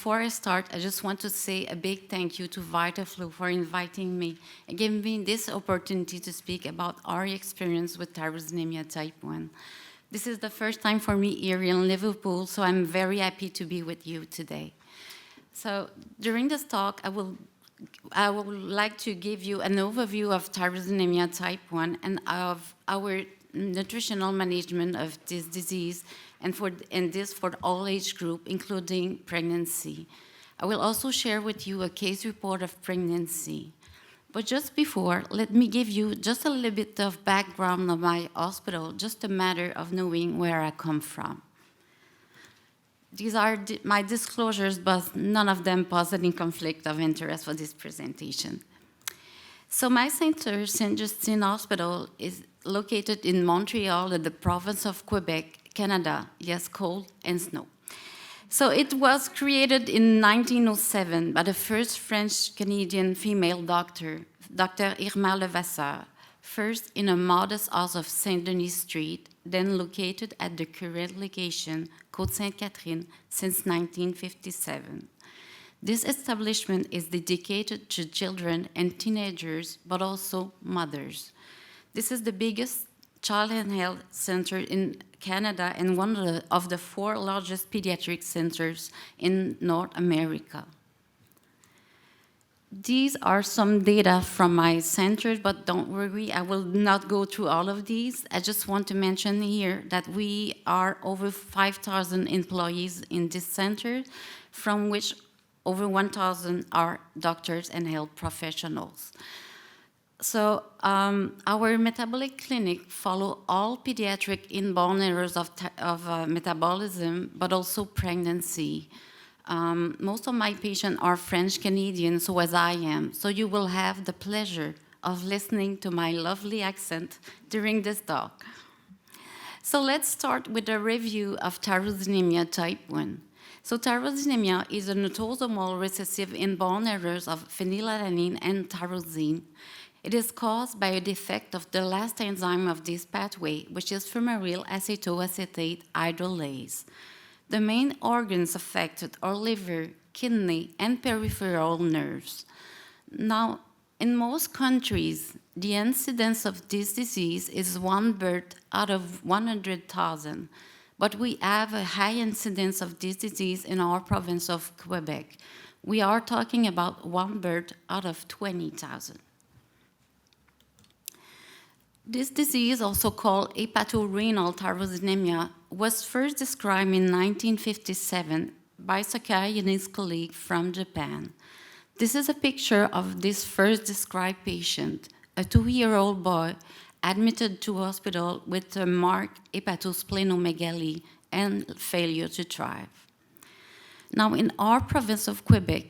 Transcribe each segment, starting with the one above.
before I start, I just want to say a big thank you to Vitaflo for inviting me and giving me this opportunity to speak about our experience with tyrosinemia type 1. This is the first time for me here in Liverpool, so I'm very happy to be with you today. So during this talk, I would like to give you an overview of tyrosinemia type 1 and of our nutritional management of this disease, and this for all age group, including pregnancy. I will also share with you a case report of pregnancy. But just before, let me give you just a little bit of background of my hospital, just a matter of knowing where I come from. These are my disclosures, but none of them pose any conflict of interest for this presentation. So my center, St. Justine Hospital, is located in Montreal in the province of Quebec, Canada. Yes, cold and snow. So it was created in 1907 by the first French-Canadian female doctor, Dr. Irma Levasseur, first in a modest house of Saint-Denis Street, then located at the current location, Côte-Sainte-Catherine, since 1957. This establishment is dedicated to children and teenagers, but also mothers. This is the biggest child and health center in Canada and one of the 4 largest pediatric centers in North America. These are some data from my center, but don't worry, I will not go through all of these. I just want to mention here that we are over 5,000 employees in this center, from which over 1,000 are doctors and health professionals. So our metabolic clinic follow all pediatric inborn errors of metabolism, but also pregnancy. Most of my patients are French-Canadian, so as I am. So you will have the pleasure of listening to my lovely accent during this talk. So let's start with a review of tyrosinemia type 1. So tyrosinemia is an autosomal recessive inborn errors of phenylalanine and tyrosine. It is caused by a defect of the last enzyme of this pathway, which is fumaryl acetoacetate hydrolase. The main organs affected are liver, kidney, and peripheral nerves. Now, in most countries, the incidence of this disease is 1 birth out of 100,000. But we have a high incidence of this disease in our province of Quebec. We are talking about 1 birth out of 20,000. This disease, also called hepatorenal tyrosinemia, was first described in 1957 by Sakai and his colleague from Japan. This is a picture of this first described patient, a 2-year-old boy admitted to hospital with a marked hepatosplenomegaly and failure to thrive. Now, in our province of Quebec,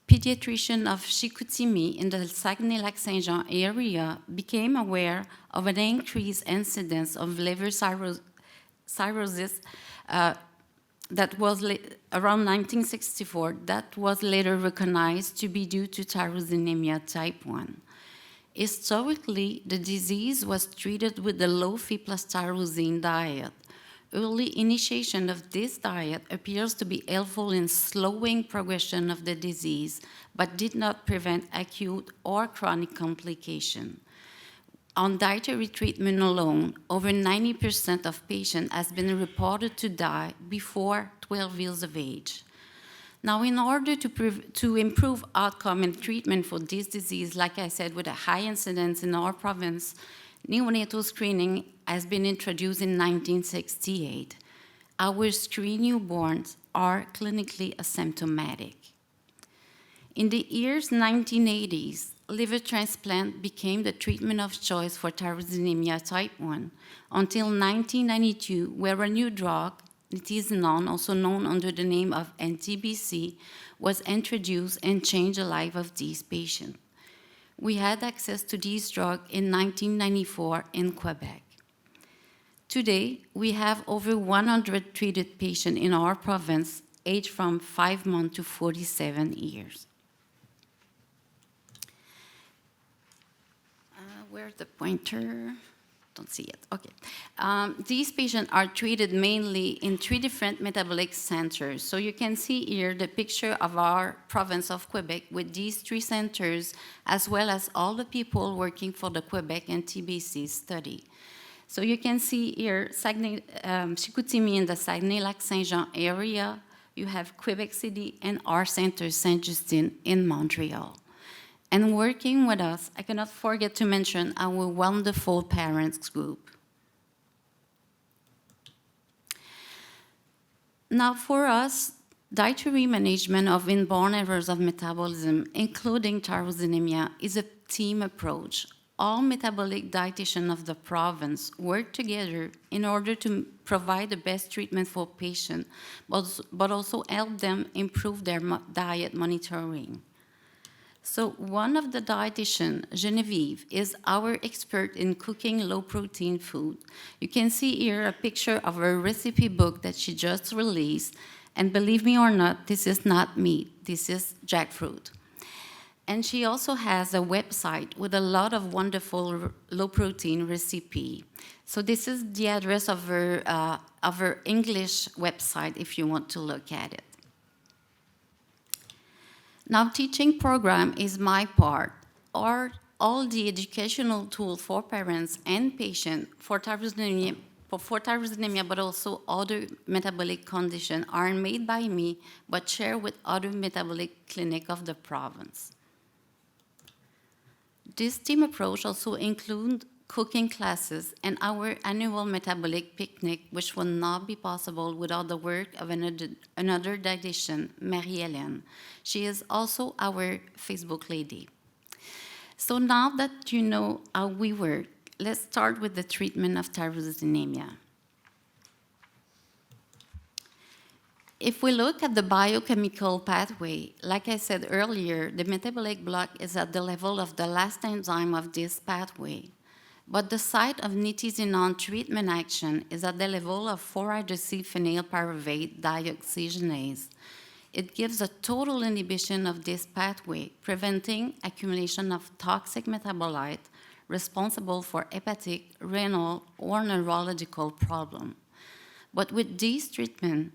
pediatricians of Chicoutimi in the Saguenay-Lac-Saint-Jean area became aware of an increased incidence of liver cirrhosis that was around 1964, that was later recognized to be due to tyrosinemia type 1. Historically, the disease was treated with the low-Phe plus tyrosine diet. Early initiation of this diet appears to be helpful in slowing progression of the disease, but did not prevent acute or chronic complication. On dietary treatment alone, over 90% of patients has been reported to die before 12 years of age. Now, in order to improve outcome and treatment for this disease, like I said, with a high incidence in our province, neonatal screening has been introduced in 1968. Our screened newborns are clinically asymptomatic. In the years 1980s, liver transplant became the treatment of choice for tyrosinemia type 1 until 1992, where a new drug, Dietary, also known under the name of NTBC, was introduced and changed the life of these patients. We had access to these drugs in 1994 in Quebec. Today, we have over 100 treated patients in our province, aged from 5 months to 47 years. Where's the pointer? don't see it. Okay. These patients are treated mainly in 3 different metabolic centers. So you can see here the picture of our province of Quebec with these 3 centers, as well as all the people working for the Quebec and TBC study. So you can see here Saguenay, Chicoutimi in the Saguenay-Lac-Saint-Jean area. You have Quebec City and our center, Saint-Justine in Montreal. And working with us, I cannot forget to mention our wonderful parents group. Now for us, dietary management of inborn errors of metabolism, including tyrosinemia, is a team approach. All metabolic dietitians of the province work together in order to provide the best treatment for patients, but also help them improve their diet monitoring. So one of the dietitians, Genevieve, is our expert in cooking low-protein food. You can see here a picture of her recipe book that she just released. And believe me or not, this is not meat. This is jackfruit. And she also has a website with a lot of wonderful low-protein recipe. So this is the address of her English website if you want to look at it. Now, teaching program is my part, or all the educational tools for parents and patients for tyrosinemia, but also other metabolic conditions are made by me, but shared with other metabolic clinics of the province. This team approach also includes cooking classes and our annual metabolic picnic, which would not be possible without the work of another dietitian, Marie-Hélène. She is also our Facebook lady. So now that you know how we work, let's start with the treatment of tyrosinemia. If we look at the biochemical pathway, like I said earlier, the metabolic block is at the level of the last enzyme of this pathway. But the site of nitisinone treatment action is at the level of 4-hydroxyphenylpyruvate dioxygenase. It gives a total inhibition of this pathway, preventing accumulation of toxic metabolite responsible for hepatic, renal, or neurological problem. But with this treatment,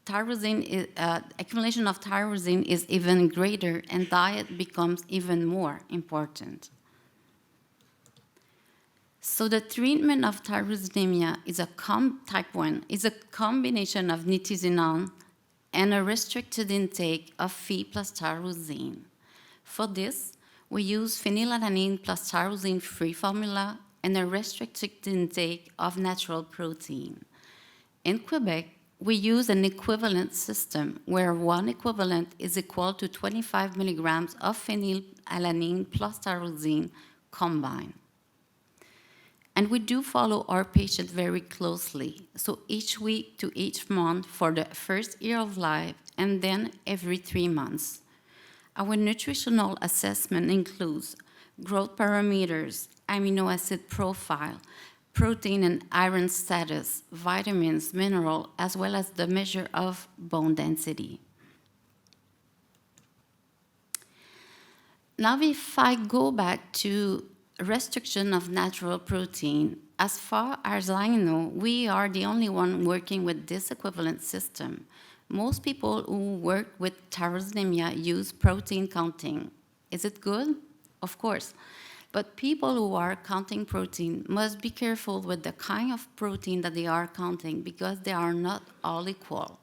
accumulation of tyrosine is even greater, and diet becomes even more important. So the treatment of tyrosinemia is type 1 is a combination of nitisinone and a restricted intake of Phe plus tyrosine. For this, we use phenylalanine plus tyrosine-free formula and a restricted intake of natural protein. In Quebec, we use an equivalent system where one equivalent is equal to 25 milligrams of phenylalanine plus tyrosine combined. And we do follow our patients very closely, so each week to each month for the first year of life, and then every 3 months. Our nutritional assessment includes growth parameters, amino acid profile, protein and iron status, vitamins, mineral, as well as the measure of bone density. Now, if I go back to restriction of natural protein, as far as I know, we are the only one working with this equivalent system. Most people who work with tyrosinemia use protein counting. Is it good? Of course. But people who are counting protein must be careful with the kind of protein that they are counting because they are not all equal.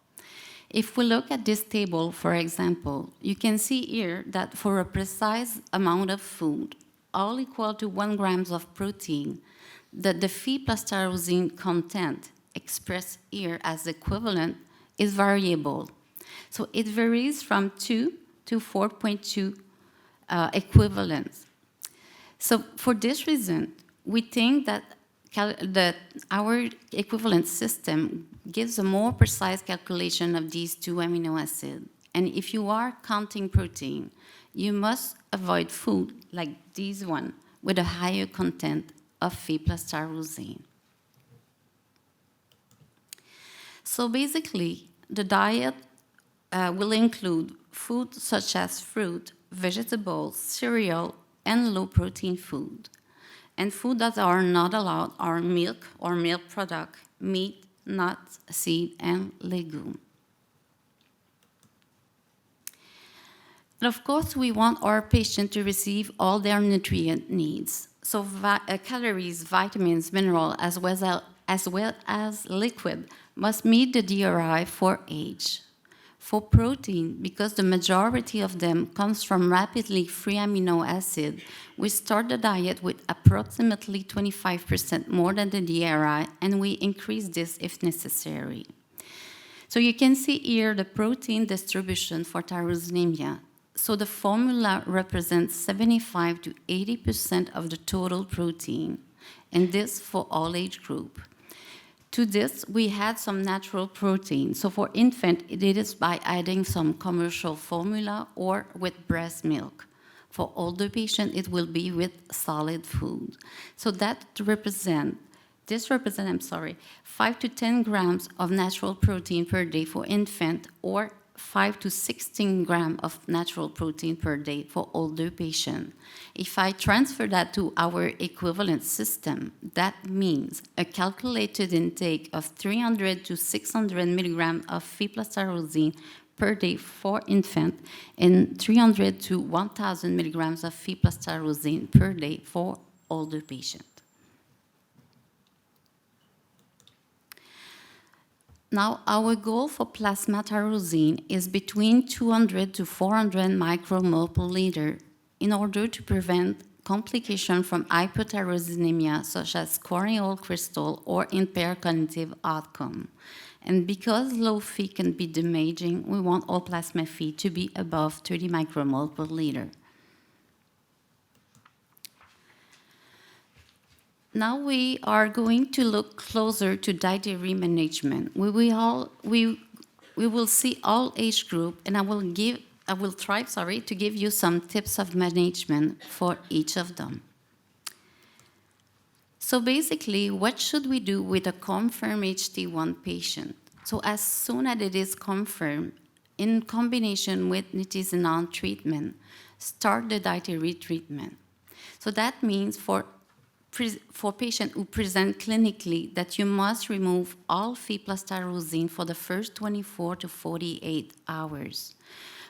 If we look at this table, for example, you can see here that for a precise amount of food, all equal to 1 gram of protein, that the Phe plus tyrosine content expressed here as equivalent is variable. So it varies from 2 to 4.2 equivalents. So for this reason, we think that our equivalent system gives a more precise calculation of these 2 amino acids. And if you are counting protein, you must avoid food like this one with a higher content of Phe plus tyrosine. So basically, the diet will include food such as fruit, vegetables, cereal, and low-protein food. And food that are not allowed are milk or milk product, meat, nuts, seed, and legume. And of course, we want our patient to receive all their nutrient needs. So calories, vitamins, minerals, as well as liquid must meet the DRI for age. For protein, because the majority of them comes from rapidly free amino acid, we start the diet with approximately 25% more than the DRI, and we increase this if necessary. So you can see here the protein distribution for tyrosinemia. So the formula represents 75 to 80% of the total protein, and this for all age group. To this, we had some natural protein. So for infant, it is by adding some commercial formula or with breast milk. For older patients, it will be with solid food. So this represents, 5 to 10 grams of natural protein per day for infant, or 5 to 16 grams of natural protein per day for older patients. If I transfer that to our equivalent system, that means a calculated intake of 300 to 600 milligrams of Phe plus tyrosine per day for infant, and 300 to 1,000 milligrams of Phe plus tyrosine per day for older patients. Now, our goal for plasma tyrosine is between 200 to 400 micromole per liter in order to prevent complications from hypertyrosinemia, such as corneal crystal or impaired cognitive outcome. And because low Phe can be damaging, we want all plasma Phe to be above 30 micromole per liter. Now we are going to look closer to dietary management. We will see all age group, and I will try to give you some tips of management for each of them. So basically, what should we do with a confirmed HT1 patient? So as soon as it is confirmed, in combination with nitisinone treatment, start the dietary treatment. So that means for patients who present clinically that you must remove all Phe plus tyrosine for the first 24 to 48 hours.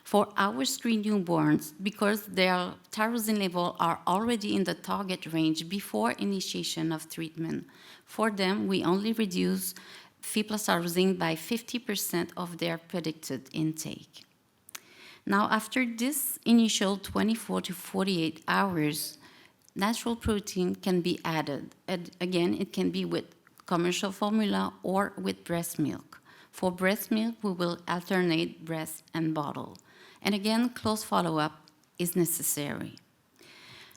For our screen newborns, because their tyrosine level are already in the target range before initiation of treatment, for them we only reduce Phe plus tyrosine by 50% of their predicted intake. Now, after this initial 24 to 48 hours, natural protein can be added. And again, it can be with commercial formula or with breast milk. For breast milk, we will alternate breast and bottle. And again, close follow-up is necessary.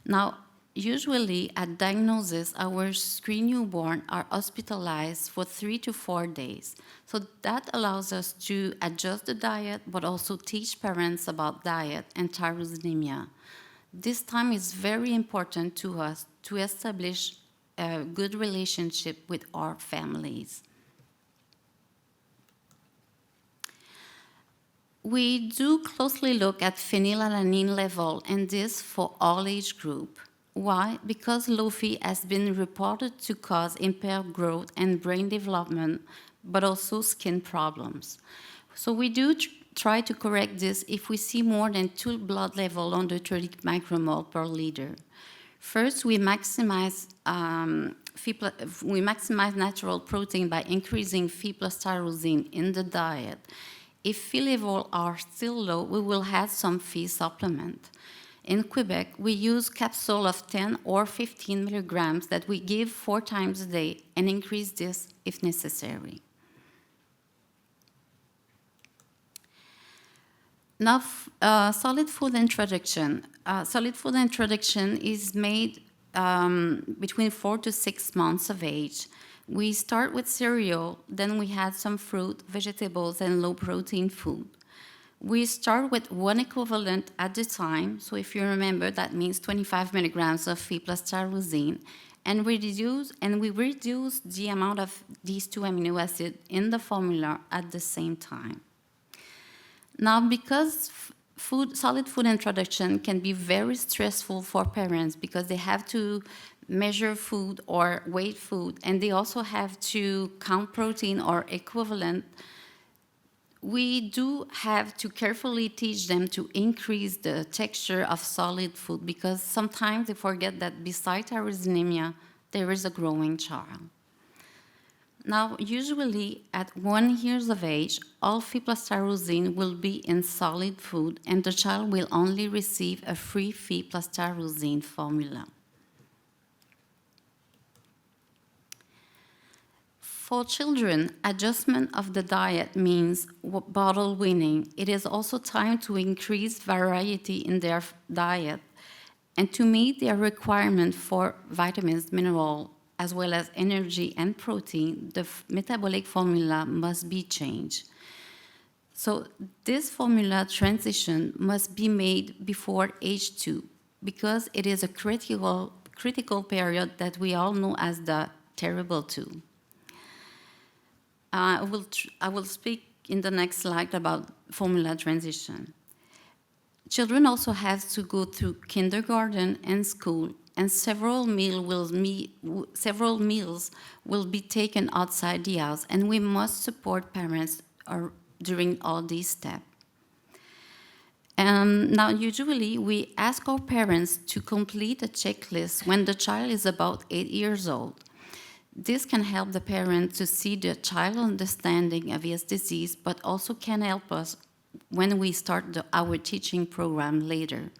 Now, usually at diagnosis, our screen newborn are hospitalized for 3 to 4 days. So that allows us to adjust the diet, but also teach parents about diet and tyrosinemia. This time is very important to us to establish a good relationship with our families. We do closely look at phenylalanine level, and this for all age group. Why? Because low Phe has been reported to cause impaired growth and brain development, but also skin problems. So we do try to correct this if we see more than 2 blood level under 30 micromole per liter. First, we maximize natural protein by increasing Phe plus tyrosine in the diet. If Phe levels are still low, we will add some Phe supplement. In Quebec, we use capsule of 10 or 15 milligrams that we give 4 times a day and increase this if necessary. Now, solid food introduction. Solid food introduction is made between 4 to 6 months of age. We start with cereal, then we add some fruit, vegetables, and low-protein food. We start with 1 equivalent at a time, so if you remember, that means 25 milligrams of Phe plus tyrosine, and we reduce the amount of these 2 amino acids in the formula at the same time. Now, because Solid food introduction can be very stressful for parents because they have to measure food or weigh food, and they also have to count protein or equivalent. We do have to carefully teach them to increase the texture of solid food because sometimes they forget that beside tyrosinemia, there is a growing child. Now, usually at 1 year of age, all Phi plus tyrosine will be in solid food, and the child will only receive a free Phi plus tyrosine formula. For children, adjustment of the diet means bottle weaning. It is also time to increase variety in their diet and to meet their requirement for vitamins, minerals, as well as energy and protein. The metabolic formula must be changed. So this formula transition must be made before age 2 because it is a critical period that we all know as the terrible 2. I will speak in the next slide about formula transition. Children also have to go through kindergarten and school, and several meals will be taken outside the house, and we must support parents during all these steps. Now, usually, we ask our parents to complete a checklist when the child is about 8 years old. This can help the parent to see the child understanding of his disease, but also can help us when we start our teaching program later.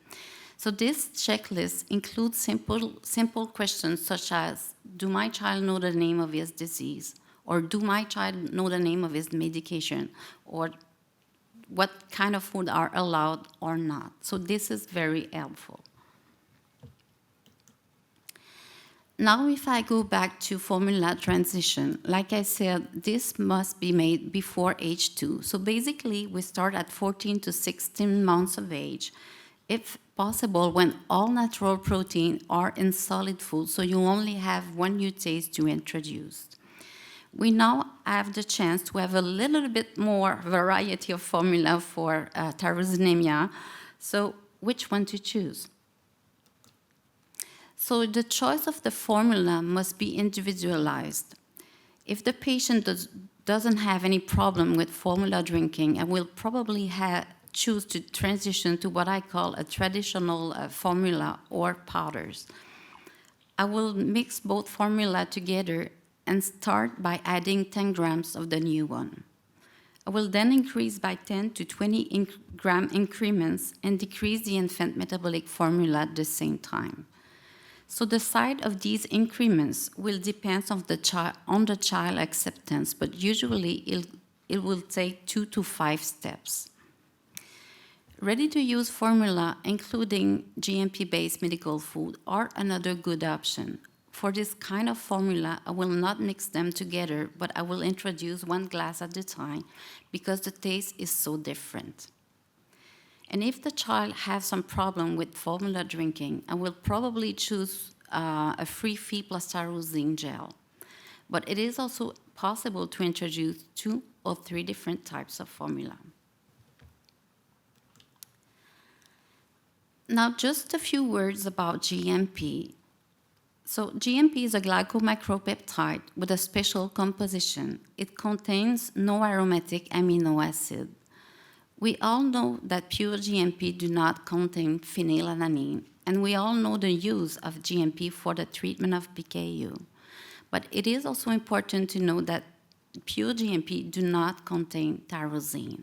So this checklist includes simple questions such as, do my child know the name of his disease? Or do my child know the name of his medication? Or what kind of food are allowed or not? So this is very helpful. Now, if I go back to formula transition, like I said, this must be made before age 2. So basically, we start at 14 to 16 months of age, if possible, when all natural protein are in solid food, so you only have one nuclease to introduce. We now have the chance to have a little bit more variety of formula for tyrosinemia. So which one to choose? So the choice of the formula must be individualized. If the patient doesn't have any problem with formula drinking, I will probably choose to transition to what I call a traditional formula or powders. I will mix both formula together and start by adding 10 grams of the new one. I will then increase by 10 to 20 gram increments and decrease the infant metabolic formula at the same time. So the size of these increments will depend on the child acceptance, but usually it will take 2 to 5 steps. Ready-to-use formula, including GMP-based medical food, are another good option. For this kind of formula, I will not mix them together, but I will introduce 1 glass at a time because the taste is so different. And if the child has some problem with formula drinking, I will probably choose a free Phi plus tyrosine gel. But it is also possible to introduce 2 or 3 different types of formula. Now, just a few words about GMP. So GMP is a glycomicropeptide with a special composition. It contains no aromatic amino acid. We all know that pure GMP do not contain phenylalanine, and we all know the use of GMP for the treatment of PKU. But it is also important to know that pure GMP do not contain tyrosine.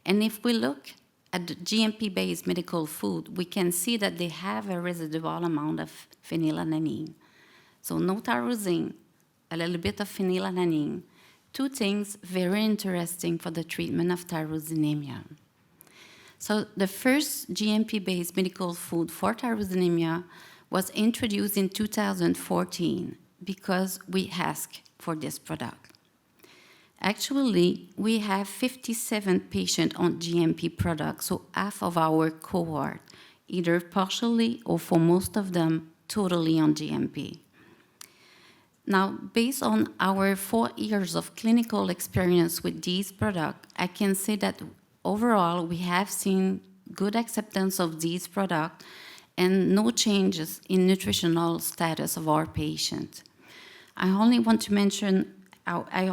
And if we look at the GMP-based medical food, we can see that they have a residual amount of phenylalanine. So no tyrosine, a little bit of phenylalanine. 2 things very interesting for the treatment of tyrosinemia. So the first GMP-based medical food for tyrosinemia was introduced in 2014 because we asked for this product. Actually, we have 57 patients on GMP products, so half of our cohort, either partially or for most of them, totally on GMP. Now, based on our 4 years of clinical experience with these products, I can say that overall we have seen good acceptance of these products, and no changes in nutritional status of our patient. I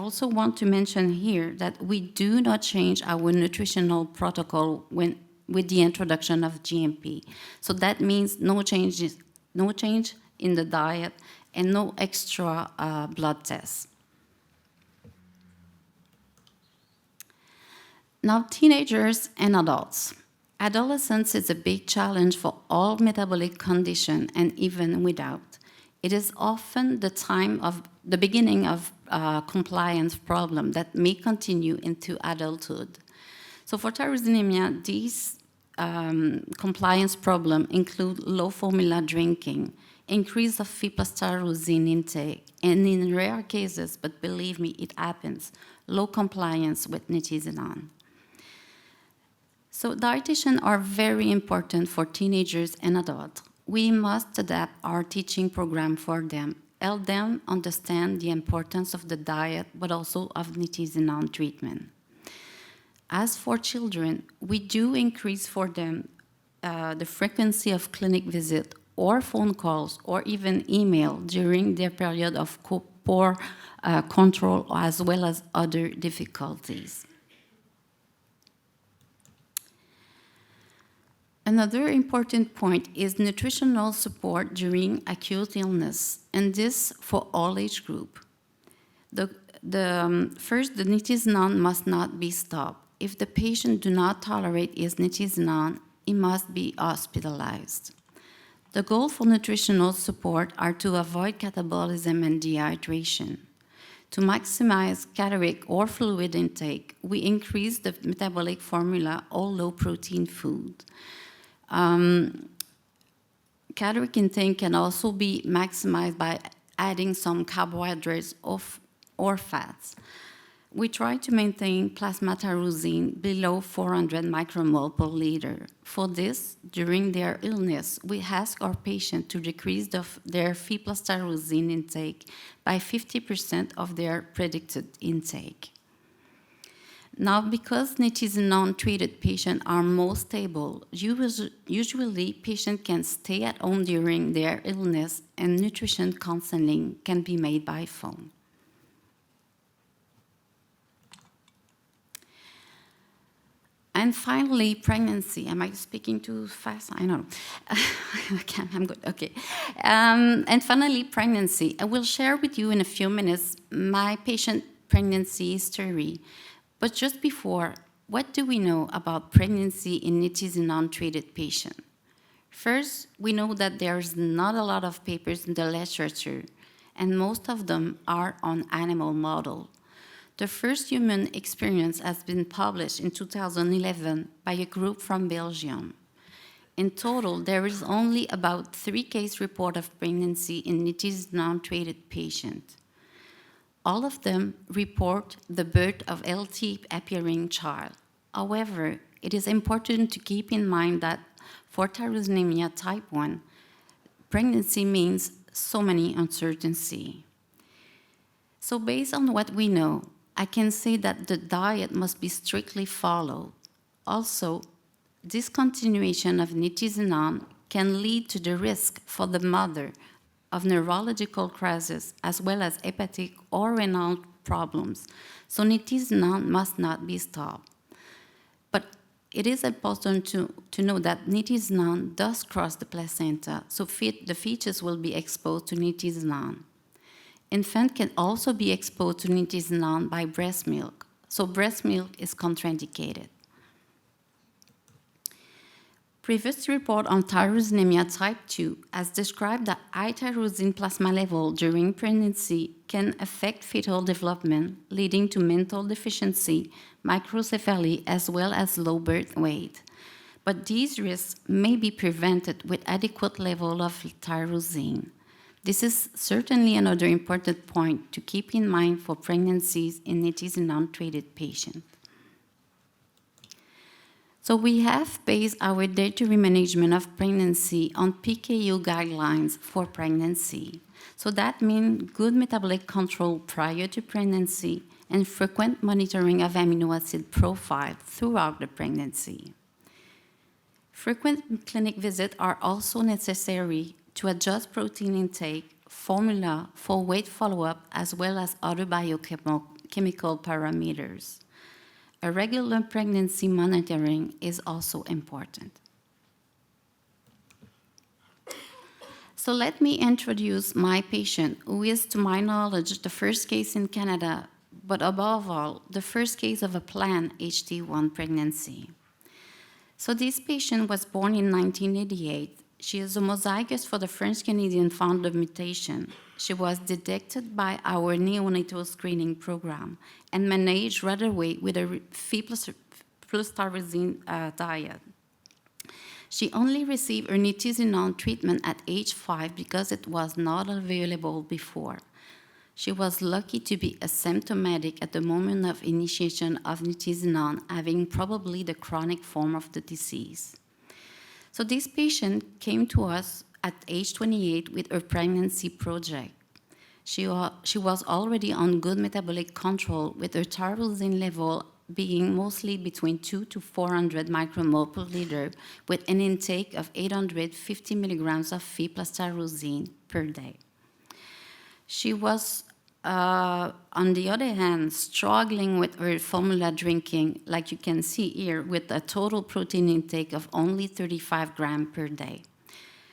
also want to mention here that we do not change our nutritional protocol with the introduction of GMP. So that means no change in the diet and no extra blood tests. Now, teenagers and adults. Adolescence is a big challenge for all metabolic conditions and even without. It is often the beginning of compliance problem that may continue into adulthood. So for tyrosinemia, these compliance problems include low formula drinking, increase of Phe plus tyrosine intake, and in rare cases, but believe me, it happens, low compliance with nitisinone. So dietitians are very important for teenagers and adults. We must adapt our teaching program for them, help them understand the importance of the diet, but also of nitisinone treatment. As for children, we do increase for them the frequency of clinic visit or phone calls or even email during their period of poor control as well as other difficulties. Another important point is nutritional support during acute illness, and this for all age group. First, the nitisinone must not be stopped. If the patient do not tolerate his nitisinone, he must be hospitalized. The goal for nutritional support are to avoid catabolism and dehydration. To maximize caloric or fluid intake, we increase the metabolic formula or low-protein food. Caloric intake can also be maximized by adding some carbohydrates or fats. We try to maintain plasma tyrosine below 400 micromole per liter. For this, during their illness, we ask our patient to decrease their Phe plus tyrosine intake by 50% of their predicted intake. Now, because nitisinone-treated patients are more stable, usually patients can stay at home during their illness, and nutrition counseling can be made by phone. And finally, pregnancy. Am I speaking too fast? I know. Okay, I'm good. Okay. And finally, pregnancy. I will share with you in a few minutes my patient pregnancy history. But just before, what do we know about pregnancy in nitisinone-treated patients? First, we know that there's not a lot of papers in the literature, and most of them are on animal models. The first human experience has been published in 2011 by a group from Belgium. In total, there is only about 3 case reports of pregnancy in nitisinone-treated patients. All of them report the birth of healthy appearing child. However, it is important to keep in mind that for tyrosinemia type 1, pregnancy means so many uncertainty. So based on what we know, I can say that the diet must be strictly followed. Also, discontinuation of nitisinone can lead to the risk for the mother of neurological crisis as well as hepatic or renal problems. So nitisinone must not be stopped. But it is important to know that nitisinone does cross the placenta, so the fetus will be exposed to nitisinone. Infant can also be exposed to nitisinone by breast milk, so breast milk is contraindicated. Previous report on tyrosinemia type 2 has described that high tyrosine plasma level during pregnancy can affect fetal development, leading to mental deficiency, microcephaly, as well as low birth weight. But these risks may be prevented with adequate level of tyrosine. This is certainly another important point to keep in mind for pregnancies in nitisinone-treated patients. So we have based our dietary management of pregnancy on PKU guidelines for pregnancy. So that means good metabolic control prior to pregnancy and frequent monitoring of amino acid profile throughout the pregnancy. Frequent clinic visits are also necessary to adjust protein intake, formula for weight follow-up, as well as other biochemical parameters. A regular pregnancy monitoring is also important. So let me introduce my patient, who is, to my knowledge, the first case in Canada, but above all, the first case of a planned HT1 pregnancy. So this patient was born in 1988. She is homozygous for the French-Canadian founder mutation. She was detected by our neonatal screening program and managed right away with a Phi plus tyrosine diet. She only received her nitisinone treatment at age 5 because it was not available before. She was lucky to be asymptomatic at the moment of initiation of nitisinone, having probably the chronic form of the disease. So this patient came to us at age 28 with her pregnancy project. She was already on good metabolic control, with her tyrosine level being mostly between 200 to 400 micromole per liter, with an intake of 850 milligrams of Phi plus tyrosine per day. She was, on the other hand, struggling with her formula drinking, like you can see here, with a total protein intake of only 35 grams per day.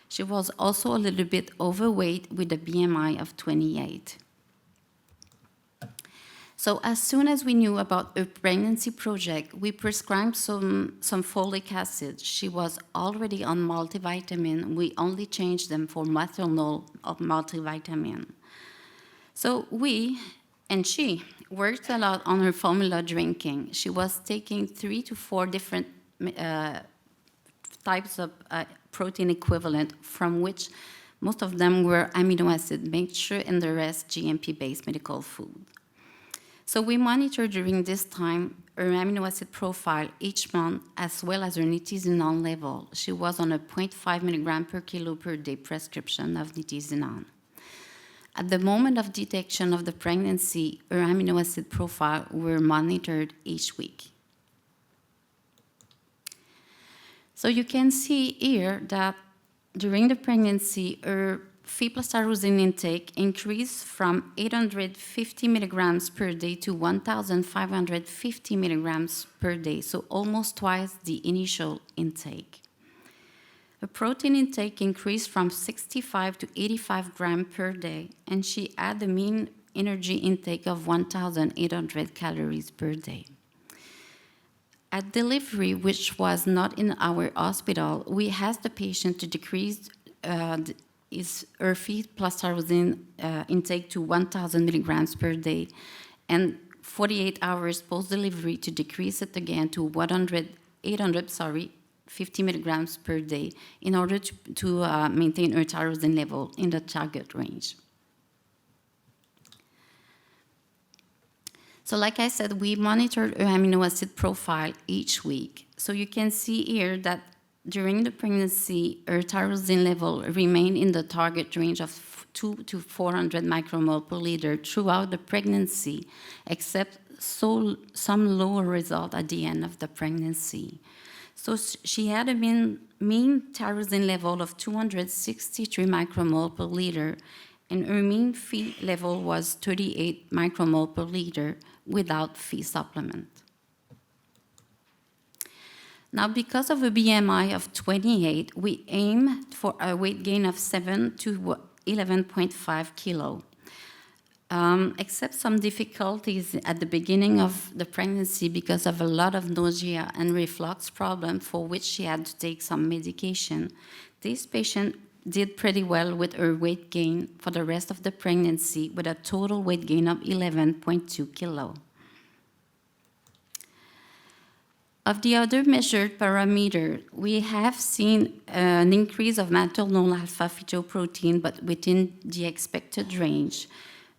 She was also a little bit overweight with a BMI of 28. So as soon as we knew about her pregnancy project, we prescribed some folic acid. She was already on multivitamin. We only changed them for maternal multivitamin. So we and she worked a lot on her formula drinking. She was taking 3 to 4 different types of protein equivalent, from which most of them were amino acid mixture and the rest GMP-based medical food. So we monitored during this time her amino acid profile each month, as well as her nitisinone level. She was on a 0.5 milligram per kilo per day prescription of nitisinone. At the moment of detection of the pregnancy, her amino acid profile were monitored each week. So you can see here that during the pregnancy, her Phi plus tyrosine intake increased from 850 milligrams per day to 1,550 milligrams per day, so almost twice the initial intake. Her protein intake increased from 65 to 85 grams per day, and she had a mean energy intake of 1,800 calories per day. At delivery, which was not in our hospital, we asked the patient to decrease her Phi plus tyrosine intake to 1,000 milligrams per day, and 48 hours post-delivery to decrease it again to 850 milligrams per day in order to maintain her tyrosine level in the target range. So like I said, we monitored her amino acid profile each week. So you can see here that during the pregnancy, her tyrosine level remained in the target range of 200 to 400 micromole per liter throughout the pregnancy, except some lower result at the end of the pregnancy. So she had a mean tyrosine level of 263 micromole per liter, and her mean Phi level was 38 micromole per liter without Phi supplement. Now, because of a BMI of 28, we aim for a weight gain of 7 to 11.5 kilo. Except some difficulties at the beginning of the pregnancy because of a lot of nausea and reflux problem for which she had to take some medication, this patient did pretty well with her weight gain for the rest of the pregnancy, with a total weight gain of 11.2 kilo. Of the other measured parameters, we have seen an increase of maternal alpha-fetoprotein, but within the expected range.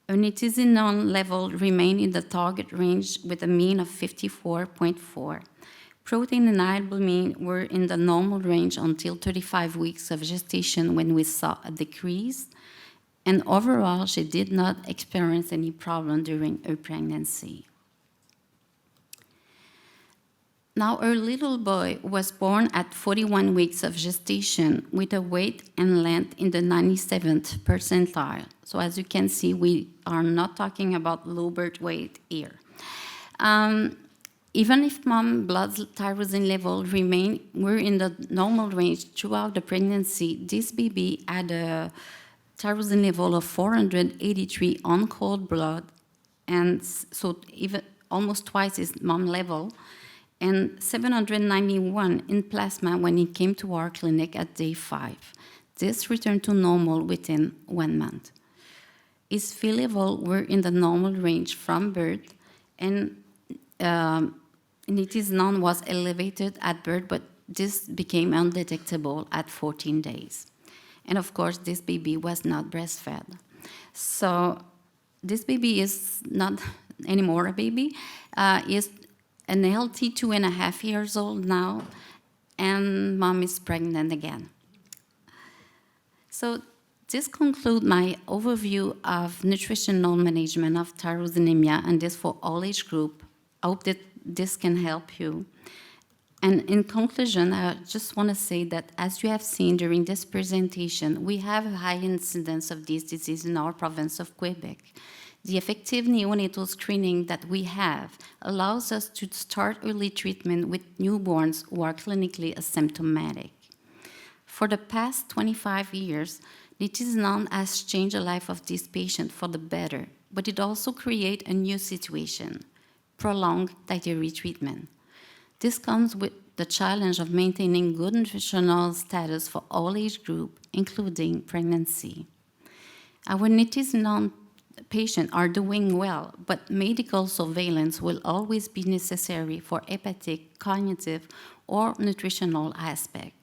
Her nitisinone level remained in the target range with a mean of 54.4. Protein and albumin were in the normal range until 35 weeks of gestation, when we saw a decrease. And overall, she did not experience any problem during her pregnancy. Now, her little boy was born at 41 weeks of gestation with a weight and length in the 97th percentile. So as you can see, we are not talking about low birth weight here. Even if mom blood tyrosine level were in the normal range throughout the pregnancy, this baby had a tyrosine level of 483 on cord blood, and so even almost twice his mom level, and 791 in plasma when he came to our clinic at day 5. This returned to normal within 1 month. His Phe level were in the normal range from birth, and nitisinone was elevated at birth, but this became undetectable at 14 days. And of course, this baby was not breastfed. So this baby is not anymore a baby. Is an healthy 2.5 years old now, and mom is pregnant again. So this concludes my overview of nutritional management of tyrosinemia, and this for all age group. I hope that this can help you. And in conclusion, I just want to say that as you have seen during this presentation, we have a high incidence of this disease in our province of Quebec. The effective neonatal screening that we have allows us to start early treatment with newborns who are clinically asymptomatic. For the past 25 years, nitisinone has changed the life of this patient for the better, but it also creates a new situation: prolonged dietary treatment. This comes with the challenge of maintaining good nutritional status for all age groups, including pregnancy. Our nitisinone patients are doing well, but medical surveillance will always be necessary for hepatic, cognitive, or nutritional aspect.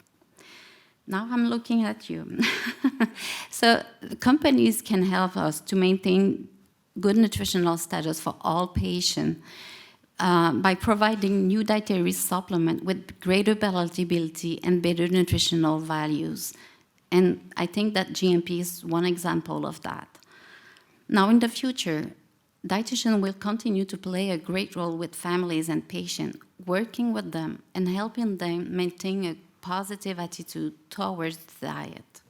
Now I'm looking at you. So companies can help us to maintain good nutritional status for all patients by providing new dietary supplement with greater palatability and better nutritional values. And I think that GMP is one example of that. Now in the future, dietitians will continue to play a great role with families and patients, working with them and helping them maintain a positive attitude towards diet.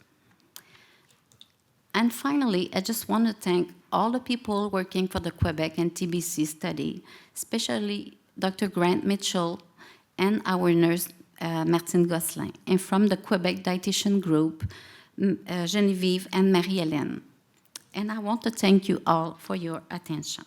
And finally, I just want to thank all the people working for the Quebec and TBC study, especially Dr. Grant Mitchell and our nurse, Martine Gosselin, and from the Quebec Dietitian Group, Geneviève and Marie-Hélène. And I want to thank you all for your attention.